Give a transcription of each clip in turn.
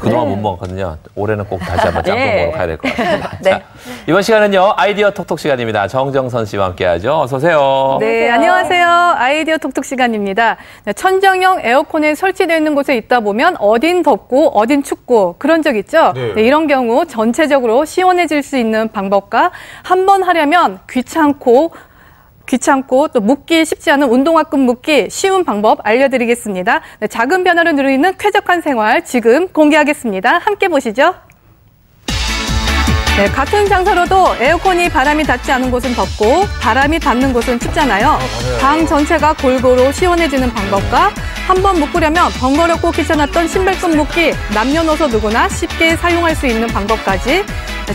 그동안 못 먹었거든요. 올해는 꼭 다시 한번 짬뽕 먹으러 가야 될 것 같습니다. 네. 자, 이번 시간은요, 아이디어 톡톡 시간입니다. 정정선 씨와 함께 하죠. 어서오세요. 네, 안녕하세요. 아이디어 톡톡 시간입니다. 천정형 에어컨에 설치되어 있는 곳에 있다 보면 어딘 덥고 어딘 춥고 그런 적 있죠? 네. 네, 이런 경우 전체적으로 시원해질 수 있는 방법과 한번 하려면 귀찮고 또 묶기 쉽지 않은 운동화끈 묶기 쉬운 방법 알려드리겠습니다. 네, 작은 변화를 누리는 쾌적한 생활 지금 공개하겠습니다. 함께 보시죠. 네, 같은 장소로도 에어컨이 바람이 닿지 않은 곳은 덥고 바람이 닿는 곳은 춥잖아요. 방 전체가 골고루 시원해지는 방법과 한번 묶으려면 번거롭고 귀찮았던 신발끈 묶기 남녀노소 누구나 쉽게 사용할 수 있는 방법까지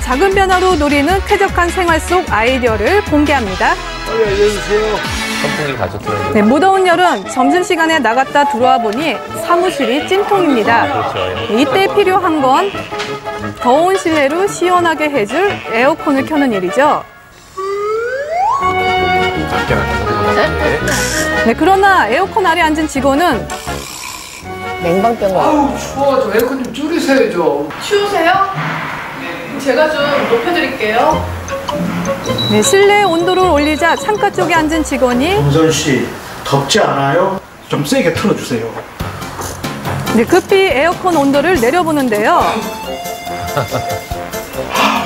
작은 변화로 누리는 쾌적한 생활 속 아이디어를 공개합니다. 빨리 알려주세요. 선풍기 가져들어요. 네, 무더운 여름 점심시간에 나갔다 들어와 보니 사무실이 찜통입니다. 그렇죠. 이때 필요한 건 더운 실내로 시원하게 해줄 에어컨을 켜는 일이죠. 네, 그러나 에어컨 아래 앉은 직원은 냉방병원. 아우 추워. 저 에어컨 좀 줄이세요 좀. 추우세요? 제가 좀 높여드릴게요. 네, 실내 온도를 올리자 창가 쪽에 앉은 직원이 정선 씨, 덥지 않아요? 좀 세게 틀어주세요. 네, 급히 에어컨 온도를 내려보는데요.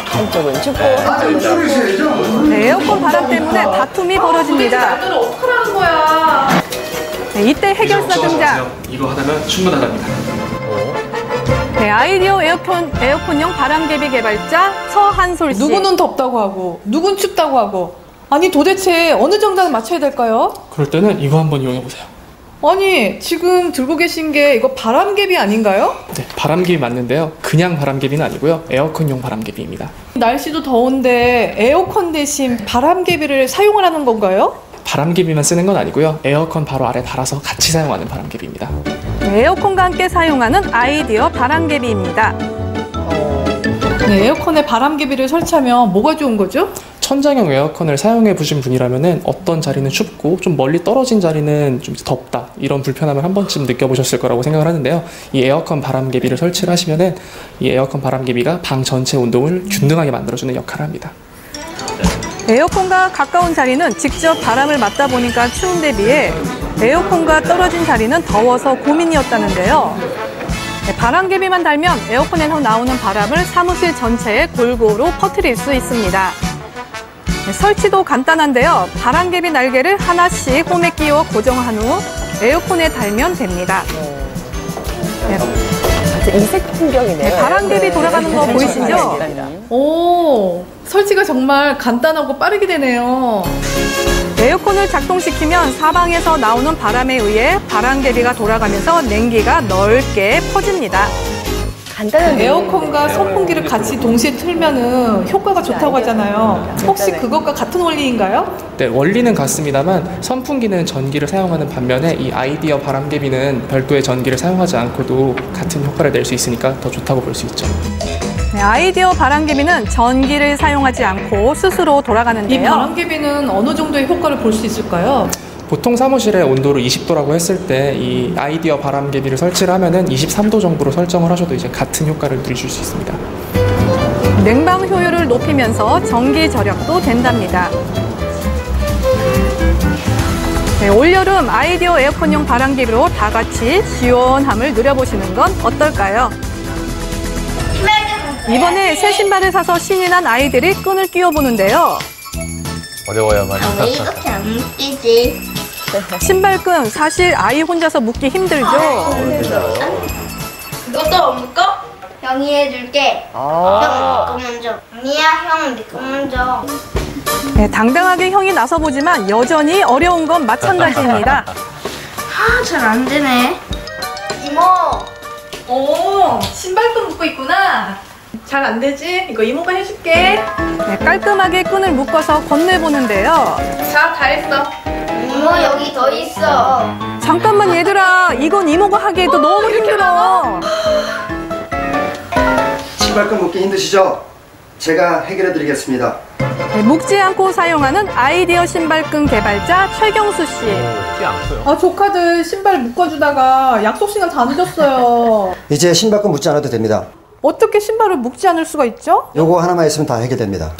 한쪽은 춥고 좀 줄이세요. 네, 에어컨 바람 때문에 다툼이 벌어집니다. 어떡하라는 거야? 네, 이때 해결사 등장. 이거 하나면 충분하답니다. 네, 아이디어 에어컨용 바람개비 개발자 서한솔 씨. 누구는 덥다고 하고 누군 춥다고 하고 아니 도대체 어느 정당을 맞춰야 될까요? 그럴 때는 이거 한번 이용해보세요. 아니 지금 들고 계신 게 이거 바람개비 아닌가요? 네, 바람개비 맞는데요. 그냥 바람개비는 아니고요. 에어컨용 바람개비입니다. 날씨도 더운데 에어컨 대신 바람개비를 사용하라는 건가요? 바람개비만 쓰는 건 아니고요. 에어컨 바로 아래 달아서 같이 사용하는 바람개비입니다. 네, 에어컨과 함께 사용하는 아이디어 바람개비입니다. 네, 에어컨에 바람개비를 설치하면 뭐가 좋은 거죠? 천장형 에어컨을 사용해 보신 분이라면은 어떤 자리는 춥고 좀 멀리 떨어진 자리는 좀 덥다 이런 불편함을 한 번쯤 느껴보셨을 거라고 생각을 하는데요. 이 에어컨 바람개비를 설치를 하시면은 이 에어컨 바람개비가 방 전체 온도를 균등하게 만들어주는 역할을 합니다. 에어컨과 가까운 자리는 직접 바람을 맞다 보니까 추운데 비해 에어컨과 떨어진 자리는 더워서 고민이었다는데요. 네, 바람개비만 달면 에어컨에서 나오는 바람을 사무실 전체에 골고루 퍼뜨릴 수 있습니다. 네, 설치도 간단한데요. 바람개비 날개를 하나씩 홈에 끼워 고정한 후 에어컨에 달면 됩니다. 네, 아주 이색 풍경이네요. 네, 바람개비 돌아가는 거 보이시죠? 오, 설치가 정말 간단하고 빠르게 되네요. 에어컨을 작동시키면 사방에서 나오는 바람에 의해 바람개비가 돌아가면서 냉기가 넓게 퍼집니다. 간단한 에어컨과 선풍기를 같이 동시에 틀면은 효과가 좋다고 하잖아요. 혹시 그것과 같은 원리인가요? 네, 원리는 같습니다만 선풍기는 전기를 사용하는 반면에 이 아이디어 바람개비는 별도의 전기를 사용하지 않고도 같은 효과를 낼 수 있으니까 더 좋다고 볼 수 있죠. 네, 아이디어 바람개비는 전기를 사용하지 않고 스스로 이 돌아가는데요. 바람개비는 어느 정도의 효과를 볼 수 있을까요? 보통 사무실의 온도를 20도라고 했을 때 이 아이디어 바람개비를 설치를 하면은 23도 정도로 설정을 하셔도 이제 같은 효과를 누리실 수 있습니다. 냉방 효율을 높이면서 전기 절약도 된답니다. 네, 올여름 아이디어 에어컨용 바람개비로 다 같이 시원함을 누려보시는 건 어떨까요? 이번에 새 신발을 사서 신이 난 아이들이 끈을 끼워보는데요. 어려워야만. 왜 이렇게 안 묶이지? 신발끈 사실 아이 혼자서 묶기 힘들죠. 그것도 못 묶어? 형이 해줄게. 형, 네거 먼저. 아니야, 형, 네거 먼저. 네, 당당하게 형이 나서보지만 여전히 어려운 건 마찬가지입니다. 아, 잘 안 되네. 이모. 오, 신발끈 묶고 있구나. 잘 안 되지? 이거 이모가 해줄게. 네, 깔끔하게 끈을 묶어서 건네보는데요. 자, 다 했어. 이모, 여기 더 있어. 잠깐만 얘들아, 이건 이모가 하기에도 너무 힘들어. 신발끈 묶기 힘드시죠? 제가 해결해 드리겠습니다. 네, 묶지 않고 사용하는 아이디어 신발끈 개발자 최경수 씨. 쉽지 않고요. 아, 조카들 신발 묶어주다가 약속 시간 다 늦었어요. 이제 신발끈 묶지 않아도 됩니다. 어떻게 신발을 묶지 않을 수가 있죠? 요거 하나만 있으면 다 해결됩니다.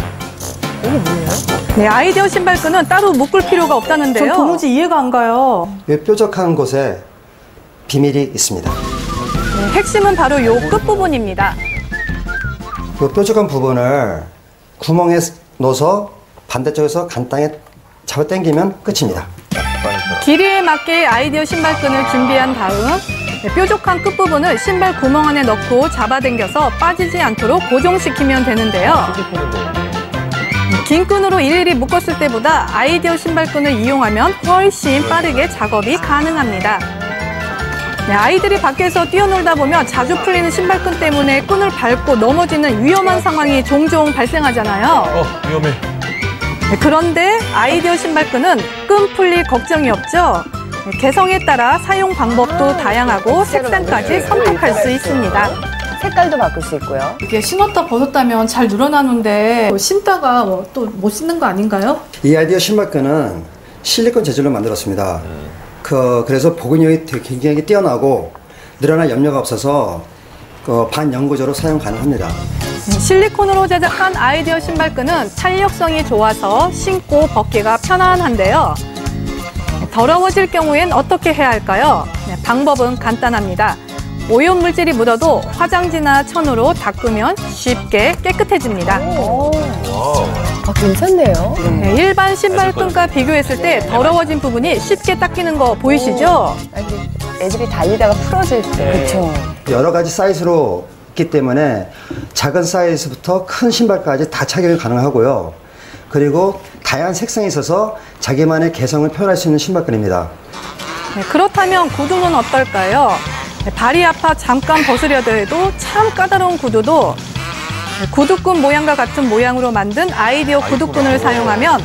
네, 아이디어 신발끈은 따로 묶을 필요가 없다는데요. 전 도무지 이해가 안 가요. 이 뾰족한 곳에 비밀이 있습니다. 네, 핵심은 바로 요 끝부분입니다. 이 뾰족한 부분을 구멍에 넣어서 반대쪽에서 간단히 잡아 당기면 끝입니다. 길이에 맞게 아이디어 신발끈을 준비한 다음 뾰족한 끝부분을 신발 구멍 안에 넣고 잡아당겨서 빠지지 않도록 고정시키면 되는데요. 긴 끈으로 일일이 묶었을 때보다 아이디어 신발끈을 이용하면 훨씬 빠르게 작업이 가능합니다. 네, 아이들이 밖에서 뛰어놀다 보면 자주 풀리는 신발끈 때문에 끈을 밟고 넘어지는 위험한 상황이 종종 발생하잖아요. 위험해. 네, 그런데 아이디어 신발끈은 끈 풀릴 걱정이 없죠. 네, 개성에 따라 사용 방법도 다양하고 색상까지 선택할 수 있습니다. 색깔도 바꿀 수 있고요. 이게 신었다 벗었다면 잘 늘어나는데 신다가 또 못 신는 거 아닌가요? 이 아이디어 신발끈은 실리콘 재질로 만들었습니다. 그래서 보근력이 굉장히 뛰어나고 늘어날 염려가 없어서 반영구적으로 사용 가능합니다. 실리콘으로 제작한 아이디어 신발끈은 탄력성이 좋아서 신고 벗기가 편안한데요. 더러워질 경우엔 어떻게 해야 할까요? 네, 방법은 간단합니다. 오염 물질이 묻어도 화장지나 천으로 닦으면 쉽게 깨끗해집니다. 괜찮네요. 네, 일반 신발끈과 비교했을 때 더러워진 부분이 쉽게 닦이는 거 보이시죠? 애들이 달리다가 풀어질 때. 그렇죠. 여러 가지 사이즈로 있기 때문에 작은 사이즈부터 큰 신발까지 다 착용이 가능하고요. 그리고 다양한 색상이 있어서 자기만의 개성을 표현할 수 있는 신발끈입니다. 네, 그렇다면 구두는 어떨까요? 네, 발이 아파 잠깐 벗으려도 해도 참 까다로운 구두도 구두끈 모양과 같은 모양으로 만든 아이디어 구두끈을 사용하면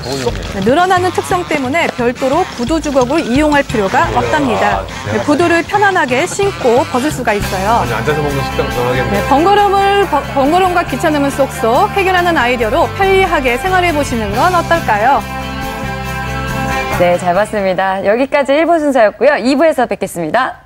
늘어나는 특성 때문에 별도로 구두 주걱을 이용할 필요가 없답니다. 네, 구두를 편안하게 신고 벗을 수가 있어요. 앉아서 먹는 식당 좋아하겠네. 네, 번거로움과 귀찮음을 쏙쏙 해결하는 아이디어로 편리하게 생활해 보시는 건 어떨까요? 네, 잘 봤습니다. 여기까지 1부 순서였고요. 2부에서 뵙겠습니다.